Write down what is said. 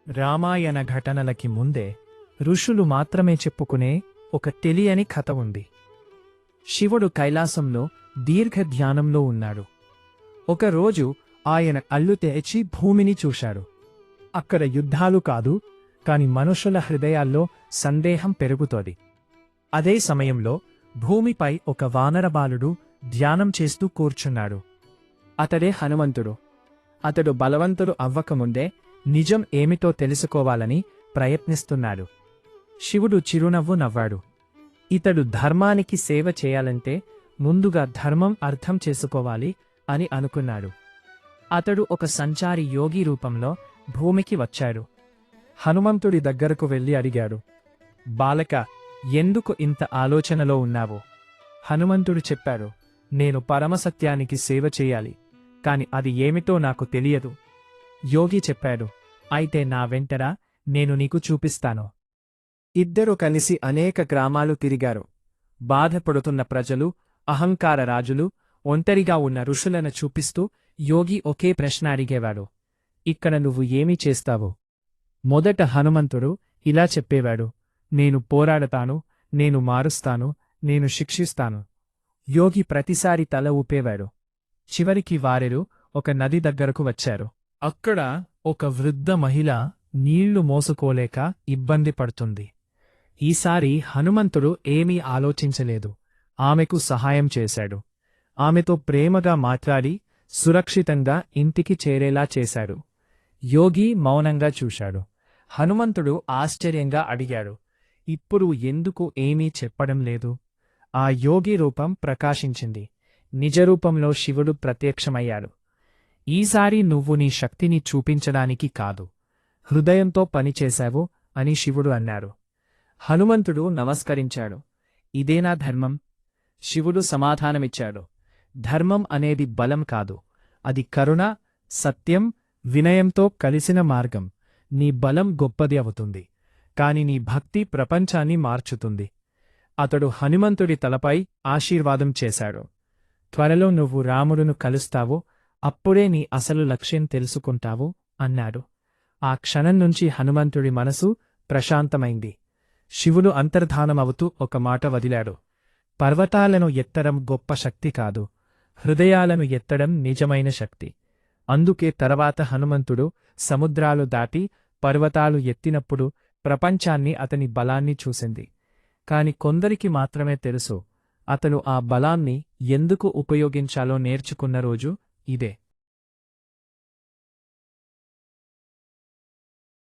రామాయణ ఘటనలకి ముందే ఋషులు మాత్రమే చెప్పుకునే ఒక తెలియని కథ ఉంది. శివుడు కైలాసంలో దీర్ఘ ధ్యానంలో ఉన్నాడు. ఒకరోజు ఆయన కళ్ళు తెరిచి భూమిని చూశాడు. అక్కడ యుద్ధాలు కాదు, కాని మనుషుల హృదయాల్లో సందేహం పెరుగుతోంది. అదే సమయంలో భూమిపై ఒక వానరబాలుడు ధ్యానం చేస్తూ కూర్చున్నాడు. అతడే హనుమంతుడు. అతడు బలవంతుడు అవ్వకముందే నిజం ఏమిటో తెలుసుకోవాలని ప్రయత్నిస్తున్నాడు. శివుడు చిరునవ్వు నవ్వాడు. ఇతడు ధర్మానికి సేవ చేయాలంటే ముందుగా ధర్మం అర్థం చేసుకోవాలి అని అనుకున్నాడు. అతడు ఒక సంచారి యోగి రూపంలో భూమికి వచ్చాడు. హనుమంతుడి దగ్గరకు వెళ్ళి అడిగాడు, బాలక, ఎందుకు ఇంత ఆలోచనలో ఉన్నావు? హనుమంతుడు చెప్పాడు, నేను పరమసత్యానికి సేవ చేయాలి, కాని అది ఏమిటో నాకు తెలియదు. యోగి చెప్పాడు, అయితే నా వెంటరా, నేను నీకు చూపిస్తాను. ఇద్దరు కలిసి అనేక గ్రామాలు తిరిగారు. బాధపడుతున్న ప్రజలు, అహంకార రాజులు, ఒంటరిగా ఉన్న ఋషులను చూపిస్తూ యోగి ఒకే ప్రశ్న అడిగేవాడు, ఇక్కడ నువ్వు ఏమి చేస్తావు? మొదట హనుమంతుడు ఇలా చెప్పేవాడు, నేను పోరాడతాను, నేను మారుస్తాను, నేను శిక్షిస్తాను. యోగి ప్రతిసారి తల ఊపేవాడు. చివరికి వారెరు ఒక నది దగ్గరకు వచ్చారు. అక్కడ ఒక వృద్ధ మహిళ నీళ్లు మోసుకోలేక ఇబ్బంది పడుతుంది. ఈసారి హనుమంతుడు ఏమీ ఆలోచించలేదు. ఆమెకు సహాయం చేశాడు. ఆమెతో ప్రేమగా మాట్లాడి సురక్షితంగా ఇంటికి చేరేలా చేశాడు. యోగి మౌనంగా చూశాడు. హనుమంతుడు ఆశ్చర్యంగా అడిగాడు, ఇప్పుడు ఎందుకు ఏమీ చెప్పడం లేదు? ఆ యోగి రూపం ప్రకాశించింది. నిజరూపంలో శివుడు ప్రత్యక్షమయ్యాడు. ఈసారి నువ్వు నీ శక్తిని చూపించడానికి కాదు, హృదయంతో పనిచేశావు అని శివుడు అన్నాడు. హనుమంతుడు నమస్కరించాడు. ఇదేనా ధర్మం? శివుడు సమాధానమిచ్చాడు, ధర్మం అనేది బలం కాదు, అది కరుణ, సత్యం, వినయంతో కలిసిన మార్గం. నీ బలం గొప్పది అవుతుంది, కాని నీ భక్తి ప్రపంచాన్ని మార్చుతుంది. అతడు హనుమంతుడి తలపై ఆశీర్వాదం చేశాడు. త్వరలో నువ్వు రాముడును కలుస్తావు, అప్పుడే నీ అసలు లక్ష్యం తెలుసుకుంటావు అన్నాడు. ఆ క్షణం నుంచి హనుమంతుడి మనసు ప్రశాంతమైంది. శివుడు అంతర్ధానమవుతూ ఒక మాట వదిలాడు, పర్వతాలను ఎత్తడం గొప్ప శక్తి కాదు, హృదయాలను ఎత్తడం నిజమైన శక్తి. అందుకే తర్వాత హనుమంతుడు సముద్రాలు దాటి పర్వతాలు ఎత్తినప్పుడు ప్రపంచాన్ని అతని బలాన్ని చూసింది. కాని కొందరికి మాత్రమే తెలుసు, అతను ఆ బలాన్ని ఎందుకు ఉపయోగించాలో నేర్చుకున్న రోజు ఇదే.